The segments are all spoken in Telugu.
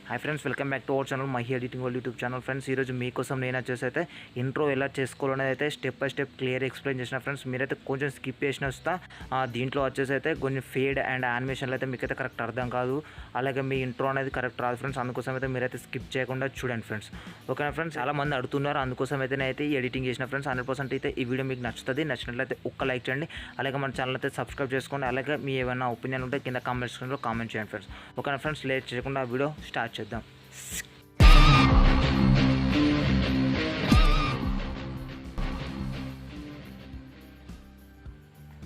Hi friends, welcome back to our channel Mahi editing world YouTube channel. Friends, ఈరోజు మీకోసం నేను వచ్చేసి అయితే ఇంట్రో ఎలా చేసుకోవాలనేది అయితే step by step clear explain చేసిన. ఫ్రెండ్స్, మీరైతే కొంచెం స్కిప్ చేసిన వస్తా. దీంట్లో వచ్చేసి అయితే కొన్ని ఫేడ్ అండ్ యానిమేషన్లు అయితే మీకైతే కరెక్ట్ అర్థం కాదు, అలాగే మీ ఇంట్రో అనేది కరెక్ట్ రాదు ఫ్రెండ్స్. అందుకోసం అయితే మీరైతే స్కిప్ చేయకుండా చూడండి ఫ్రెండ్స్. ఓకేనా ఫ్రెండ్స్, చాలా మంది అడుగుతున్నారు, అందుకోసం అయితే నేనైతే ఎడిటింగ్ చేసిన ఫ్రెండ్స్. 100% అయితే ఈ వీడియో మీకు నచ్చుతుంది. నచ్చినట్లయితే ఒక్క లైక్ చేయండి, అలాగే మన ఛానల్ అయితే సబ్స్క్రైబ్ చేసుకోండి. అలాగే మీ ఏమైనా ఒపీనియన్ ఉంటే కింద కామెంట్ సెక్షన్లో కామెంట్ చేయండి ఫ్రెండ్స్. ఓకేనా ఫ్రెండ్స్, లేట్ చేయకుండా ఆ వీడియో స్టార్ట్ చేద్దాం.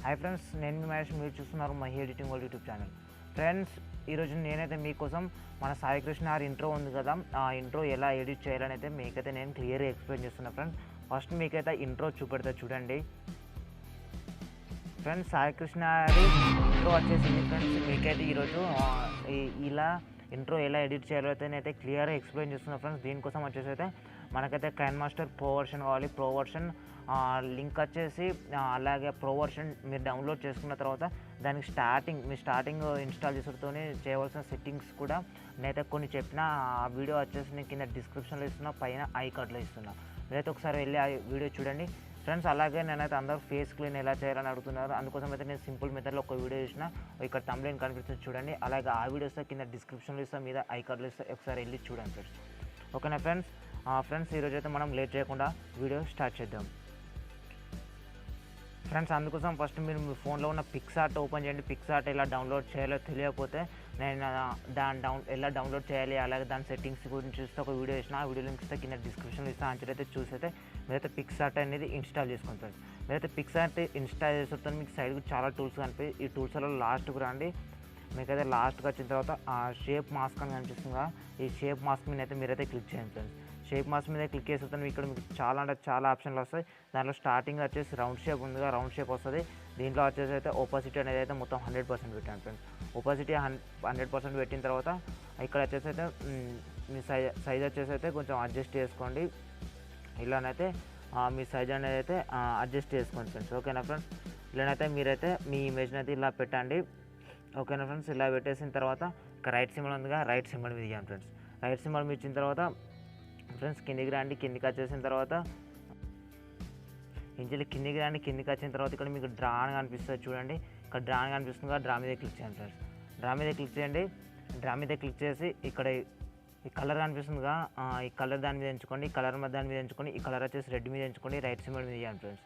హాయ్ ఫ్రెండ్స్, నేను మీ మహేష్, మీరు చూస్తున్నారు Mahi editing world YouTube channel. Friends, ఈరోజు నేనైతే మీకోసం మన సాయికృష్ణ గారి ఇంట్రో ఉంది కదా, ఆ ఇంట్రో ఎలా ఎడిట్ చేయాలని అయితే మీకైతే నేను క్లియర్గా ఎక్స్ప్లెయిన్ చేస్తున్నాను ఫ్రెండ్స్. ఫస్ట్ మీకైతే ఇంట్రో చూపెడతా చూడండి ఫ్రెండ్స్. సాయికృష్ణ గారి ఇంట్రో వచ్చేసింది ఫ్రెండ్స్. మీకైతే ఈరోజు ఇలా ఇంట్రో ఎలా ఎడిట్ చేయాలో అయితే నేనైతే క్లియర్గా ఎక్స్ప్లెయిన్ చేస్తున్నాను ఫ్రెండ్స్. దీనికోసం వచ్చేసి అయితే మనకైతే కైన్మాస్టర్ ప్రో వర్షన్ కావాలి. ప్రో వర్షన్ లింక్ వచ్చేసి అలాగే ప్రో వర్షన్ మీరు డౌన్లోడ్ చేసుకున్న తర్వాత దానికి స్టార్టింగ్ ఇన్స్టాల్ చేసేటతోనే చేయవలసిన సెట్టింగ్స్ కూడా నేనైతే కొన్ని చెప్పిన. ఆ వీడియో వచ్చేసి నేను కింద డిస్క్రిప్షన్లో ఇస్తున్నా, పైన ఐ కార్డ్లో ఇస్తున్నా. మీరైతే ఒకసారి వెళ్ళి ఆ వీడియో చూడండి ఫ్రెండ్స్. అలాగే నేనైతే అందరూ ఫేస్ క్లీన్ ఎలా చేయాలని అడుగుతున్నారు, అందుకోసం అయితే నేను సింపుల్ మెథడ్లో ఒక వీడియో చేసిన. ఇక్కడ తమ్బ్లైన్ కనిపిస్తుంది చూడండి. అలాగే ఆ వీడియోస్ కింద డిస్క్రిప్షన్లో ఇస్తాం, మీద ఐ కార్డ్లో ఇస్తాం. ఒకసారి వెళ్ళి చూడండి ఫ్రెండ్స్. ఓకేనా ఫ్రెండ్స్. ఈరోజు అయితే మనం లేట్ చేయకుండా వీడియో స్టార్ట్ చేద్దాం ఫ్రెండ్స్. అందుకోసం ఫస్ట్ మీరు మీ ఫోన్లో ఉన్న పిక్సార్ట్ ఓపెన్ చేయండి. పిక్సార్ట్ ఎలా డౌన్లోడ్ చేయాలో తెలియకపోతే నేను ఎలా డౌన్లోడ్ చేయాలి, అలాగే దాని సెట్టింగ్స్ గురించి చూస్తే ఒక వీడియో ఇచ్చిన. ఆ వీడియో లింక్స్ కింద డిస్క్రిప్షన్లో ఇస్తాను. అంచైతే చూసైతే మీరైతే పిక్సార్ట్ అనేది ఇన్స్టాల్ చేసుకోండి ఫ్రెండ్స్. మీరైతే పిక్సార్ట్ ఇన్స్టాల్ చేస్తే మీకు సైడ్కి చాలా టూల్స్ కనిపి, ఈ టూల్స్లో లాస్ట్కి రండి. మీకైతే లాస్ట్కి వచ్చిన తర్వాత ఆ షేప్ మాస్క్ అని కనిపిస్తుందిగా, ఈ షేప్ మాస్క్ మీద అయితే మీరైతే క్లిక్ చేయండి ఫ్రెండ్స్. షేప్ మాస్క్ మీద క్లిక్ చేస్తే ఇక్కడ మీకు చాలా ఆప్షన్లు వస్తాయి. దాంట్లో స్టార్టింగ్ వచ్చేసి రౌండ్ షేప్ ఉందిగా, రౌండ్ షేప్ వస్తుంది. దీంట్లో వచ్చేసి అయితే ఓపాసిటీ అనేది అయితే మొత్తం 100% పెట్టాను ఫ్రెండ్స్. ఓపాసిటీ 100% పెట్టిన తర్వాత ఇక్కడ వచ్చేసి అయితే మీ సైజ్ వచ్చేసి అయితే కొంచెం అడ్జస్ట్ చేసుకోండి. ఇలానైతే మీ సైజ్ అనేది అయితే అడ్జస్ట్ చేసుకోండి ఫ్రెండ్స్. ఓకేనా ఫ్రెండ్స్. ఇలానైతే మీరైతే మీ ఇమేజ్ని అయితే ఇలా పెట్టండి. ఓకేనా ఫ్రెండ్స్. ఇలా పెట్టేసిన తర్వాత రైట్ సింబల్ ఉందిగా, రైట్ సింబల్ మీద ఇవ్వండి ఫ్రెండ్స్. రైట్ సింబల్ మీద ఇచ్చిన తర్వాత ఫ్రెండ్స్ కిందికి రండి. కిందికి వచ్చేసిన తర్వాత కిందికి రండి. కిందికి వచ్చిన తర్వాత ఇక్కడ మీకు డ్రా అని కనిపిస్తుంది చూడండి. ఇక్కడ డ్రా అని కనిపిస్తుంది, డ్రా మీద క్లిక్ చేయండి ఫ్రెండ్స్. డ్రా మీద క్లిక్ చేయండి. డ్రా మీద క్లిక్ చేసి ఇక్కడ ఈ కలర్ కనిపిస్తుందిగా, ఈ కలర్ దాని మీద ఎంచుకోండి. ఈ కలర్ దాని మీద ఎంచుకొని ఈ కలర్ వచ్చేసి రెడ్ మీద ఎంచుకోండి. రైట్ సింబల్ మీద ఇవ్వండి ఫ్రెండ్స్.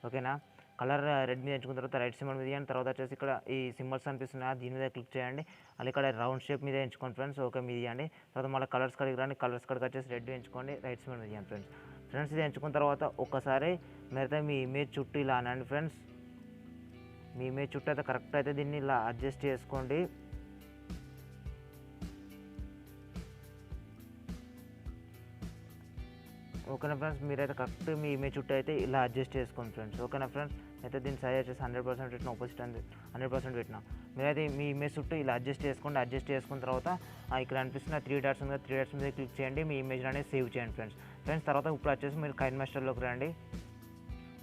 ఓకేనా. కలర్ రెడ్ మీద ఎంచుకున్న తర్వాత రైట్ సింబల్ మీద ఇవ్వండి. తర్వాత వచ్చేసి ఇక్కడ ఈ సింబల్స్ అనిపిస్తున్నాయి, దీని మీద క్లిక్ చేయండి. అలా ఇక్కడ రౌండ్ షేప్ మీద ఎంచుకోండి ఫ్రెండ్స్. ఓకే మీద ఇవ్వండి. తర్వాత మళ్ళీ కలర్స్ కడిగి రండి. కలర్స్ కడిగి వచ్చేసి రెడ్ ఎంచుకోండి. రైట్ సింబల్ మీద ఇవ్వండి ఫ్రెండ్స్. ఇది ఎంచుకున్న తర్వాత ఒక్కసారి మీరైతే మీ ఇమేజ్ చుట్టూ ఇలా అనండి ఫ్రెండ్స్. మీ ఇమేజ్ చుట్టూ అయితే కరెక్ట్ అయితే దీన్ని ఇలా అడ్జస్ట్ చేసుకోండి. ఓకేనా ఫ్రెండ్స్. మీరైతే కరెక్ట్ మీ ఇమేజ్ చుట్టూ అయితే ఇలా అడ్జస్ట్ చేసుకోండి ఫ్రెండ్స్. ఓకేనా ఫ్రెండ్స్. అయితే దీని సైజ్ వచ్చేసి 100% పెట్టిన, ఆపోజిట్ 100% పెట్టిన. మీరైతే మీ ఇమేజ్ చుట్టూ ఇలా అడ్జస్ట్ చేసుకోండి. అడ్జస్ట్ చేసుకున్న తర్వాత ఇక్కడ అనిపిస్తున్న 3 డాట్స్ ఉంది, 3 డాట్స్ మీద క్లిక్ చేయండి. మీ ఇమేజ్ అనేది సేవ్ చేయండి ఫ్రెండ్స్. తర్వాత ఇప్పుడు వచ్చేసి మీరు కైన్మాస్టర్లోకి రండి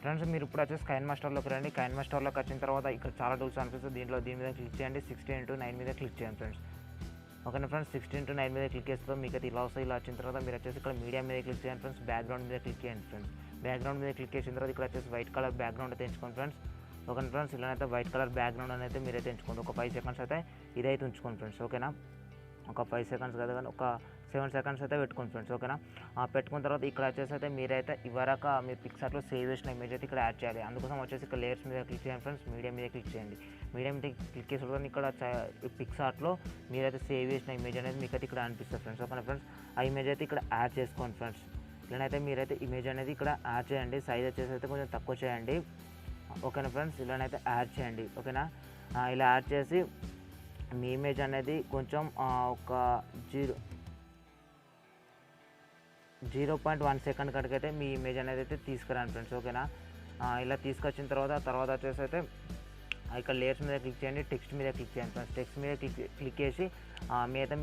ఫ్రెండ్స్. మీరు ఇప్పుడు వచ్చేసి కైన్మాస్టర్లోకి రండి. కైన్మాస్టర్లోకి వచ్చిన తర్వాత ఇక్కడ చాలా టూల్స్ అనిపిస్తుంది. దీని మీద క్లిక్ చేయండి. 16:9 మీద క్లిక్ చేయండి ఫ్రెండ్స్. ఓకేనా ఫ్రెండ్స్. 16:9 మీద క్లిక్ చేస్తే మీకు అయితే ఇలా వస్తాయి. ఇలా వచ్చిన తర్వాత మీరు వచ్చేసి ఇక్కడ మీడియా మీద క్లిక్ చేయండి ఫ్రెండ్స్. బ్యాక్గ్రౌండ్ మీద క్లిక్ చేయండి ఫ్రెండ్స్. బ్యాక్గ్రౌండ్ మీద క్లిక్ చేసిన తర్వాత ఇక్కడ వచ్చేసి వైట్ కలర్ బ్యాక్గ్రౌండ్ అయితే ఎంచుకోండి ఫ్రెండ్స్. ఓకేనా ఫ్రెండ్స్. ఇలానైతే వైట్ కలర్ బ్యాక్గ్రౌండ్ అనేది మీరైతే ఎంచుకోండి. ఒక 5 సెకండ్స్ అయితే ఇదైతే ఉంచుకోండి ఫ్రెండ్స్. ఓకేనా. ఒక 5 సెకండ్స్ కదా, కానీ ఒక 7 సెకండ్స్ అయితే పెట్టుకోండి ఫ్రెండ్స్. ఓకేనా. పెట్టుకున్న తర్వాత ఇక్కడ వచ్చేసి అయితే మీరైతే ఇవరక మీ పిక్సార్ట్లో సేవ్ చేసిన ఇమేజ్ అయితే ఇక్కడ యాడ్ చేయాలి. అందుకోసం వచ్చేసి ఇక్కడ లేయర్స్ మీద క్లిక్ చేయండి ఫ్రెండ్స్. మీడియా మీద క్లిక్ చేయండి. మీడియా మీద క్లిక్ చేసిన ఇక్కడ పిక్సార్ట్లో మీరైతే సేవ్ చేసిన ఇమేజ్ అనేది మీకు అయితే ఇక్కడ అనిపిస్తుంది ఫ్రెండ్స్. ఓకేనా ఫ్రెండ్స్. ఆ ఇమేజ్ అయితే ఇక్కడ యాడ్ చేసుకోండి ఫ్రెండ్స్. ఇలానైతే మీరైతే ఇమేజ్ అనేది ఇక్కడ యాడ్ చేయండి. సైజ్ వచ్చేసి అయితే కొంచెం తక్కువ చేయండి. ఓకేనా ఫ్రెండ్స్. ఇలానైతే యాడ్ చేయండి. ఓకేనా. ఇలా యాడ్ చేసి మీ ఇమేజ్ అనేది కొంచెం ఒక 0.1 సెకండ్ కడికైతే మీ ఇమేజ్ అనేది అయితే తీసుకురండి ఫ్రెండ్స్. ఓకేనా. ఇలా తీసుకొచ్చిన తర్వాత వచ్చేసి అయితే ఇక్కడ లేయర్స్ మీద క్లిక్ చేయండి. టెక్స్ట్ మీద క్లిక్ చేయండి ఫ్రెండ్స్. టెక్స్ట్ మీద క్లిక్ చేసి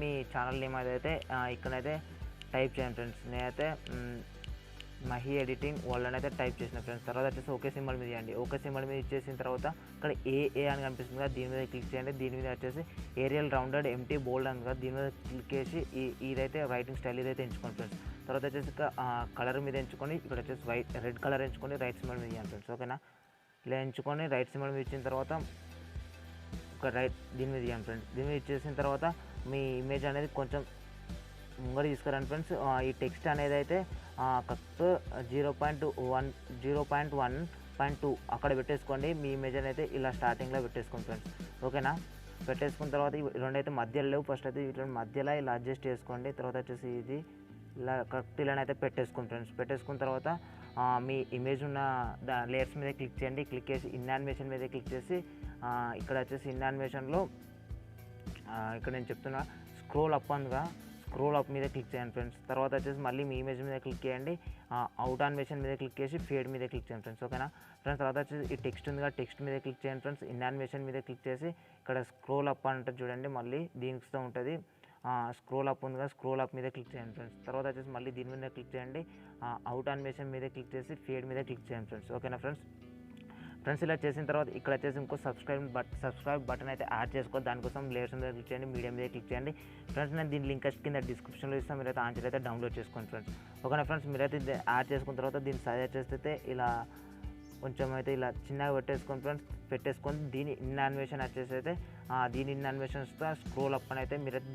మీ ఛానల్ నేమ్ అయితే ఇక్కడైతే టైప్ చేయండి ఫ్రెండ్స్. నేనైతే మహి ఎడిటింగ్ వాళ్ళని అయితే టైప్ చేసిన ఫ్రెండ్స్. తర్వాత వచ్చేసి ఓకే సింబల్ మీద ఇవ్వండి. ఓకే సింబల్ మీద ఇచ్చేసిన తర్వాత ఇక్కడ ఏ అని కనిపిస్తుంది కదా, దీని మీద క్లిక్ చేయండి. దీని మీద వచ్చేసి ఏరియల్ రౌండెడ్ ఎంటీ బోల్డ్ అని కదా, దీని మీద క్లిక్ చేసి ఇదైతే రైటింగ్ స్టైల్ ఇదైతే ఎంచుకోండి ఫ్రెండ్స్. తర్వాత వచ్చేసి కలర్ మీద ఎంచుకొని ఇక్కడ వచ్చేసి రెడ్ కలర్ ఎంచుకొని రైట్ సింబల్ మీద ఇవ్వండి ఫ్రెండ్స్. ఓకేనా, ఇలా ఎంచుకొని రైట్ సింబల్ మీద ఇచ్చిన తర్వాత ఒక దీని మీద ఇవ్వండి ఫ్రెండ్స్. దీని మీద ఇచ్చేసిన తర్వాత మీ ఇమేజ్ అనేది కొంచెం ముంగడ తీసుకురండి ఫ్రెండ్స్. ఈ టెక్స్ట్ అనేది అయితే కరెక్ట్ 0.1.2 అక్కడ పెట్టేసుకోండి. మీ ఇమేజ్ అనేది ఇలా స్టార్టింగ్లో పెట్టేసుకోండి ఫ్రెండ్స్. ఓకేనా, పెట్టేసుకున్న తర్వాత రెండైతే మధ్యలో లేవు. ఫస్ట్ అయితే వీటి మధ్యలో ఇలా అడ్జస్ట్ చేసుకోండి. తర్వాత వచ్చేసి ఇది ఇలా కరెక్ట్ ఇలానైతే పెట్టేసుకోండి ఫ్రెండ్స్. పెట్టేసుకున్న తర్వాత మీ ఇమేజ్ ఉన్న లేయర్స్ మీద క్లిక్ చేయండి. క్లిక్ చేసి ఇన్ యానిమేషన్ మీద క్లిక్ చేసి ఇక్కడ వచ్చేసి ఇన్ యానిమేషన్లో ఇక్కడ నేను చెప్తున్నా స్క్రోల్ అప్ అందుగా స్క్రోల్ అప్ మీద క్లిక్ చేయండి ఫ్రెండ్స్. తర్వాత వచ్చేసి మళ్ళీ మీ ఇమేజ్ మీద క్లిక్ చేయండి. అవుట్ యానిమేషన్ మీద క్లిక్ చేసి ఫేడ్ మీద క్లిక్ చేయండి ఫ్రెండ్స్. ఓకేనా ఫ్రెండ్స్, తర్వాత వచ్చేసి ఈ టెక్స్ట్ ఉందిగా, టెక్స్ట్ మీద క్లిక్ చేయండి ఫ్రెండ్స్. ఇన్ యానిమేషన్ మీద క్లిక్ చేసి ఇక్కడ స్క్రోల్ అప్ అంటే చూడండి, మళ్ళీ దీనితో ఉంటుంది స్క్రోల్ అప్ ఉందిగా, స్క్రోల్ అప్ మీద క్లిక్ చేయండి ఫ్రెండ్స్. తర్వాత వచ్చేసి మళ్ళీ దీని మీద క్లిక్ చేయండి. అవుట్ యానిమేషన్ మీద క్లిక్ చేసి ఫేడ్ మీద క్లిక్ చేయండి ఫ్రెండ్స్. ఓకేనా ఫ్రెండ్స్, ఇలా చేసిన తర్వాత ఇక్కడ వచ్చేసి ఇంకో సబ్స్క్రైబ్ బటన్ అయితే యాడ్ చేసుకోవాలి. దానికోసం లేయర్స్ మీద క్లిక్ చేయండి, మీడియం మీద క్లిక్ చేయండి ఫ్రెండ్స్. నేను దీని లింక్ కింద డిస్క్రిప్షన్లో ఇస్తాను, మీరైతే ఆన్సర్ అయితే డౌన్లోడ్ చేసుకోండి ఫ్రెండ్స్. ఓకేనా ఫ్రెండ్స్, మీరైతే యాడ్ చేసుకున్న తర్వాత దీన్ని సజెస్ట్ చేస్తే ఇలా కొంచెం అయితే ఇలా చిన్నగా పెట్టేసుకోండి ఫ్రెండ్స్. పెట్టేసుకొని దీని ఇన్ యానిమేషన్ వచ్చేసి అయితే దీని ఇన్ యానిమేషన్స్తో స్క్రోల్ అప్ అని అయితే మీరైతే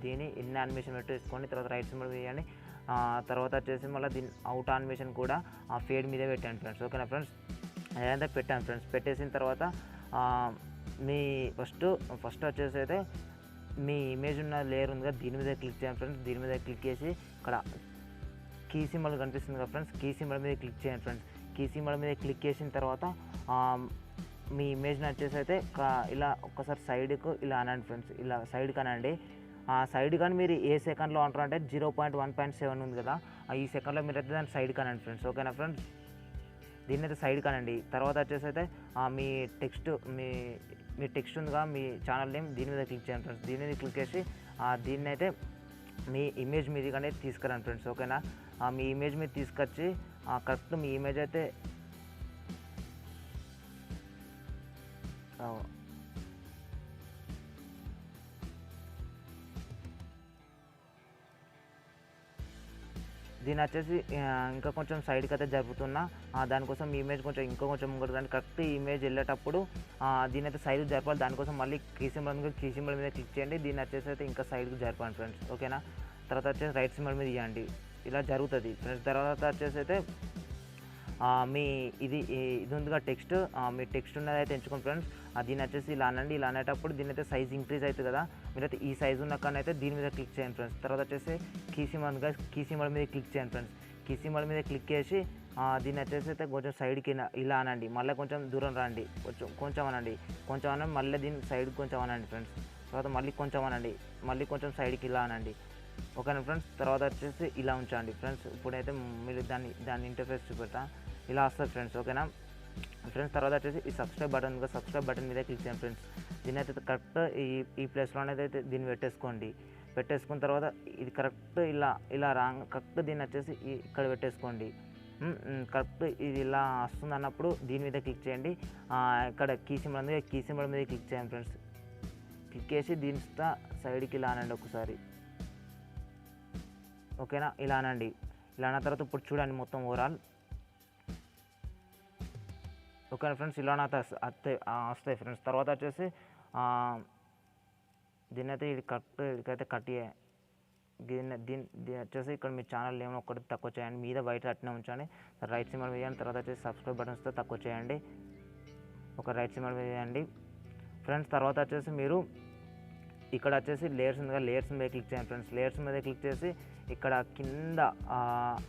దీని ఇన్ యానిమేషన్ పెట్టేసుకోండి. తర్వాత రైట్ సింబల్ వేయండి. తర్వాత వచ్చేసి మళ్ళీ దీని అవుట్ యానిమేషన్ కూడా ఫేడ్ మీద పెట్టండి ఫ్రెండ్స్. ఓకేనా ఫ్రెండ్స్, అదంతా పెట్టాను ఫ్రెండ్స్. పెట్టేసిన తర్వాత మీ ఫస్ట్ వచ్చేసి అయితే మీ ఇమేజ్ ఉన్న లేయర్ ఉంది కదా, దీని మీద క్లిక్ చేయండి ఫ్రెండ్స్. దీని మీద క్లిక్ చేసి ఇక్కడ కీ సింబల్ కనిపిస్తుంది కదా ఫ్రెండ్స్, కీ సింబల్ మీద క్లిక్ చేయండి ఫ్రెండ్స్. కీ సింబల్ మీద క్లిక్ చేసిన తర్వాత మీ ఇమేజ్ని వచ్చేసి అయితే ఇలా ఒక్కసారి సైడ్కు ఇలా అనండి ఫ్రెండ్స్. ఇలా సైడ్కి అనండి. సైడ్ కానీ మీరు ఏ సెకండ్లో అంటారంటే 0.1.7 ఉంది కదా, ఈ సెకండ్లో మీరు అయితే దాన్ని సైడ్కి అనండి ఫ్రెండ్స్. ఓకేనా ఫ్రెండ్స్, దీన్ని అయితే సైడ్ కానండి. తర్వాత వచ్చేసి అయితే మీ టెక్స్ట్ ఉందిగా, మీ ఛానల్ నేమ్, దీని మీద క్లిక్ చేయండి ఫ్రెండ్స్. దీని మీద క్లిక్ చేసి దీన్ని అయితే మీ ఇమేజ్ మీద కానీ తీసుకురండి ఫ్రెండ్స్. ఓకేనా, మీ ఇమేజ్ మీద తీసుకొచ్చి కరెక్ట్ మీ ఇమేజ్ అయితే దీని వచ్చేసి ఇంకా కొంచెం సైడ్కి అయితే జరుపుతున్నా. దానికోసం ఈ ఇమేజ్ కొంచెం కొంచెం ముంగడు కానీ కరెక్ట్ ఈ ఇమేజ్ వెళ్ళేటప్పుడు దీని అయితే సైడ్కి జరపాలి. దానికోసం మళ్ళీ కీ సింబల్ మీద క్లిక్ చేయండి. దీన్ని వచ్చేసి అయితే ఇంకా సైడ్కి జరపండి ఫ్రెండ్స్. ఓకేనా, తర్వాత వచ్చేసి రైట్ సింబల్ మీద ఇవ్వండి. ఇలా జరుగుతుంది ఫ్రెండ్స్. తర్వాత వచ్చేసి అయితే మీ ఇది ఉందిగా టెక్స్ట్, మీ టెక్స్ట్ ఉన్నది అయితే ఎంచుకోండి ఫ్రెండ్స్. దీన్ని వచ్చేసి ఇలా అనండి. ఇలా అనేటప్పుడు దీని అయితే సైజ్ ఇంక్రీజ్ అవుతుంది కదా, మీరైతే ఈ సైజు ఉన్న కానీ అయితే దీని మీద క్లిక్ చేయండి ఫ్రెండ్స్. తర్వాత వచ్చేసి కీ సింబల్ మీద క్లిక్ చేయండి ఫ్రెండ్స్. కీ సింబల్ మీద క్లిక్ చేసి దీన్ని వచ్చేసి అయితే కొంచెం సైడ్కి ఇలా అనండి. మళ్ళీ కొంచెం దూరం రండి, కొంచెం అనండి. మళ్ళీ దీన్ని సైడ్కి కొంచెం అనండి ఫ్రెండ్స్. తర్వాత మళ్ళీ కొంచెం అనండి, మళ్ళీ కొంచెం సైడ్కి ఇలా అనండి. ఓకేనా ఫ్రెండ్స్, తర్వాత వచ్చేసి ఇలా ఉంచండి ఫ్రెండ్స్. ఇప్పుడైతే మీరు దాన్ని ఇంటర్ఫేస్ చూపెడతా, ఇలా వస్తుంది ఫ్రెండ్స్. ఓకేనా ఫ్రెండ్స్, తర్వాత వచ్చేసి ఈ సబ్స్క్రైబ్ బటన్ మీద క్లిక్ చేయండి ఫ్రెండ్స్. దీని అయితే కరెక్ట్ ఈ ప్లేస్లోనైతే దీన్ని పెట్టేసుకోండి. పెట్టేసుకున్న తర్వాత ఇది కరెక్ట్ ఇలా కరెక్ట్ దీన్ని వచ్చేసి ఇక్కడ పెట్టేసుకోండి. కరెక్ట్ ఇది ఇలా వస్తుంది అన్నప్పుడు దీని మీద క్లిక్ చేయండి. ఇక్కడ కీ సింబల్ మీద క్లిక్ చేయండి ఫ్రెండ్స్. క్లిక్ చేసి దీని సైడ్కి ఇలా అనండి ఒకసారి. ఓకేనా, ఇలా అనండి. ఇలా అన్న తర్వాత ఇప్పుడు చూడండి మొత్తం ఓవరాల్. ఓకేనా ఫ్రెండ్స్, ఇలా వస్తాయి ఫ్రెండ్స్. తర్వాత వచ్చేసి దీన్ని అయితే ఇది కరెక్ట్ ఇదికైతే దీన్ని వచ్చేసి ఇక్కడ మీ ఛానల్ ఏమైనా ఒకటి తక్కువ చేయండి, మీద బయట అట్నే ఉంచండి. రైట్ సింబల్ వేయండి. తర్వాత వచ్చేసి సబ్స్క్రైబ్ బటన్స్తో తక్కువ చేయండి. ఒక రైట్ సింబల్ వేయండి ఫ్రెండ్స్. తర్వాత వచ్చేసి మీరు ఇక్కడ వచ్చేసి లేయర్స్ ఉంది కదా, లేయర్స్ మీద క్లిక్ చేయండి ఫ్రెండ్స్. లేయర్స్ మీద క్లిక్ చేసి ఇక్కడ కింద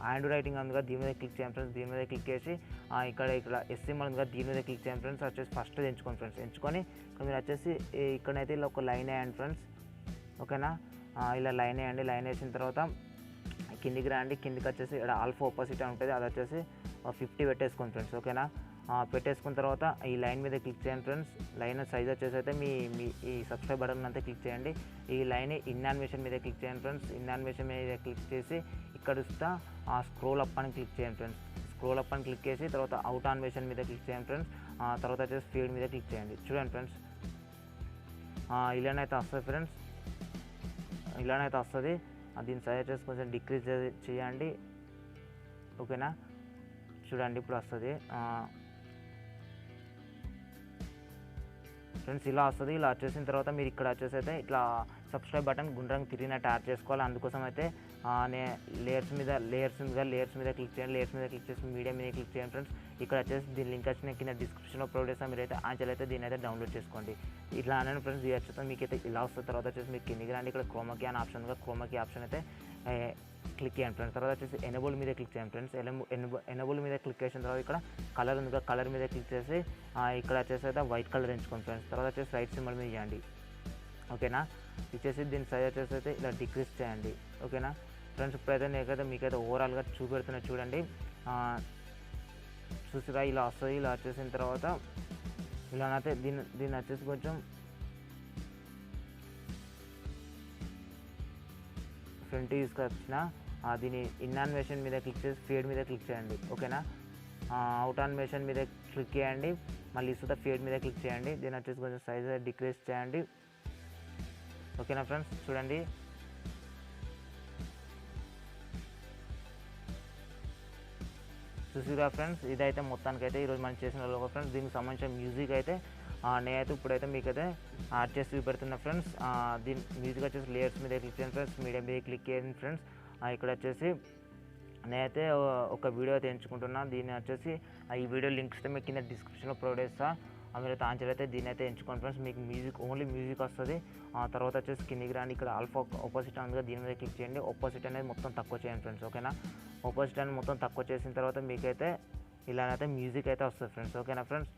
హ్యాండ్ రైటింగ్ ఉంది కదా, దీని మీద క్లిక్ చేయండి ఫ్రెండ్స్. దీని మీద క్లిక్ చేసి ఇక్కడ ఎస్ సింబల్ ఉంది కదా, దీని మీద క్లిక్ చేయండి ఫ్రెండ్స్. వచ్చేసి ఫస్ట్ ఎంచుకోండి ఫ్రెండ్స్. ఎంచుకొని ఇక్కడ మీరు వచ్చేసి ఇక్కడైతే ఇలా ఒక లైన్ వేయండి ఫ్రెండ్స్. ఓకేనా, ఇలా లైన్ వేయండి. లైన్ వేసిన తర్వాత కిందికి రండి. కిందికి వచ్చేసి ఇక్కడ ఆల్ఫా ఆపోజిట్ అని ఉంటుంది, అది వచ్చేసి 50 పెట్టేసుకోండి ఫ్రెండ్స్. ఓకేనా, పెట్టేసుకున్న తర్వాత ఈ లైన్ మీద క్లిక్ చేయండి ఫ్రెండ్స్. లైన్ సైజ్ వచ్చేసి అయితే మీ మీ ఈ సబ్స్క్రైబ్ బటన్ అంతా క్లిక్ చేయండి. ఈ లైన్ ఇన్ యానిమేషన్ మీద క్లిక్ చేయండి ఫ్రెండ్స్. ఇన్ యానిమేషన్ మీద క్లిక్ చేసి ఇక్కడ ఇస్తా స్క్రోల్ అప్ అని క్లిక్ చేయండి ఫ్రెండ్స్. స్క్రోల్ అప్ అని క్లిక్ చేసి తర్వాత అవుట్ యానిమేషన్ మీద క్లిక్ చేయండి ఫ్రెండ్స్. తర్వాత వచ్చేసి ఫీడ్ మీద క్లిక్ చేయండి. చూడండి ఫ్రెండ్స్, ఇలానైతే వస్తుంది ఫ్రెండ్స్, ఇలానైతే వస్తుంది. దీని సైజ్ వచ్చేసి కొంచెం డిక్రీజ్ చేయండి, ఓకేనా. చూడండి ఇప్పుడు వస్తుంది ఫ్రెండ్స్, ఇలా వస్తుంది. ఇలా వచ్చేసిన తర్వాత మీరు ఇక్కడ వచ్చేసి అయితే ఇట్లా సబ్స్క్రైబ్ బటన్ గుండ్రంగా తిరిగినట్టు యాడ్ చేసుకోవాలి. అందుకోసం అయితే లేయర్స్ మీద క్లిక్ చేయండి. లేయర్స్ మీద క్లిక్ చేసి మీడియా మీద క్లిక్ చేయండి ఫ్రెండ్స్. ఇక్కడ వచ్చేసి దీని లింక్ వచ్చిన కింద డిస్క్రిప్షన్లో ప్రొవైడ్ చేస్తాను. మీరైతే ఆన్సర్ అయితే దీని అయితే డౌన్లోడ్ చేసుకోండి. ఇట్లా అనే ఫ్రెండ్స్ ఇది వచ్చేసి మీకు అయితే ఇలా వస్తుంది. తర్వాత వచ్చేసి మీకు కిందికి రండి, ఇక్కడ క్రోమాకీ అనే ఆప్షన్గా క్రోమాకీ ఆప్షన్ అయితే క్లిక్ చేయండి ఫ్రెండ్స్. తర్వాత వచ్చేసి ఎనేబుల్ మీద క్లిక్ చేయండి ఫ్రెండ్స్. ఎనేబుల్ మీద క్లిక్ చేసిన తర్వాత ఇక్కడ కలర్ ఉంది, కలర్ మీద క్లిక్ చేసి ఇక్కడ వచ్చేసి అయితే వైట్ కలర్ ఎంచుకోండి ఫ్రెండ్స్. తర్వాత వచ్చేసి రైట్ సింబల్ మీద చేయండి, ఓకేనా. ఇచ్చేసి దీని సైజ్ వచ్చేసి అయితే ఇలా డిక్రీజ్ చేయండి, ఓకేనా ఫ్రెండ్స్. ఇప్పుడైతే నేనైతే మీకైతే ఓవరాల్గా చూపెడుతున్నా చూడండి. చూసిరా ఇలా వస్తుంది. ఇలా వచ్చేసిన తర్వాత ఇలానైతే దీన్ని వచ్చేసి కొంచెం ఫ్రంట్ తీసుకొచ్చిన దీని ఇన్ యానిమేషన్ మీద క్లిక్ చేసి ఫేడ్ మీద క్లిక్ చేయండి, ఓకేనా. అవుట్ యానిమేషన్ మీద క్లిక్ చేయండి, మళ్ళీ ఇస్తుందా ఫేడ్ మీద క్లిక్ చేయండి. దీని వచ్చేసి కొంచెం సైజ్ డిక్రీజ్ చేయండి, ఓకేనా ఫ్రెండ్స్. చూడండి చూసిరా ఫ్రెండ్స్, ఇదైతే మొత్తానికైతే ఈరోజు మనం చేసిన లోగో ఫ్రెండ్స్. దీనికి సంబంధించిన మ్యూజిక్ అయితే నేనైతే ఇప్పుడైతే మీకైతే యాడ్ చేసి చూపెడుతున్నా ఫ్రెండ్స్. దీని మ్యూజిక్ వచ్చేసి లేయర్స్ మీద క్లిక్ చేయండి ఫ్రెండ్స్, మీడియా మీద క్లిక్ చేయండి ఫ్రెండ్స్. ఇక్కడ వచ్చేసి నేనైతే ఒక వీడియో అయితే ఎంచుకుంటున్నా. దీన్ని వచ్చేసి ఈ వీడియో లింక్స్ అయితే మీకు కింద డిస్క్రిప్షన్లో ప్రొవైడ్ చేస్తా. మీరైతే ఆన్సర్ అయితే దీని అయితే ఎంచుకోండి ఫ్రెండ్స్. మీకు ఓన్లీ మ్యూజిక్ వస్తుంది. తర్వాత వచ్చేసి కిందికి రాండి, ఇక్కడ ఆల్ఫా ఆపోజిట్ అందుగా దీని మీద క్లిక్ చేయండి. ఆపోజిట్ అనేది మొత్తం తక్కువ చేయండి ఫ్రెండ్స్, ఓకేనా. ఆపోజిట్ అనేది మొత్తం తక్కువ చేసిన తర్వాత మీకైతే ఇలానైతే మ్యూజిక్ అయితే వస్తుంది ఫ్రెండ్స్, ఓకేనా ఫ్రెండ్స్.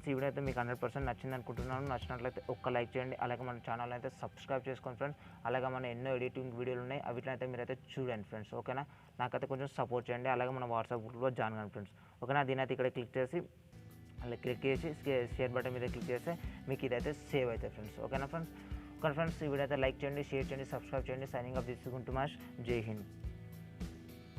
ఈ వీడియో అయితే మీకు 100% నచ్చింది అనుకుంటున్నాను. నచ్చినట్లయితే ఒక్క లైక్ చేయండి. అలాగే మన ఛానల్ అయితే సబ్స్క్రైబ్ చేసుకోండి ఫ్రెండ్స్. అలాగే మన ఎన్నో ఎడిటింగ్ వీడియోలు ఉన్నాయి, అవిట్లయితే మీరైతే చూడండి ఫ్రెండ్స్, ఓకేనా. నాకైతే కొంచెం సపోర్ట్ చేయండి. అలాగే మన వాట్సాప్ గ్రూప్లో జాయిన్ కండి ఫ్రెండ్స్, ఓకేనా. దీని అయితే ఇక్కడ క్లిక్ చేసి అలా క్లిక్ చేసి షేర్ బటన్ మీద క్లిక్ చేస్తే మీకు ఇదైతే సేవ్ అవుతుంది ఫ్రెండ్స్, ఓకేనా ఫ్రెండ్స్. ఈ వీడియో అయితే లైక్ చేయండి, షేర్ చేయండి, సబ్స్క్రైబ్ చేయండి. సైనింగ్ ఆఫ్ తీసుకుంటూ మాష్. జై హింద్.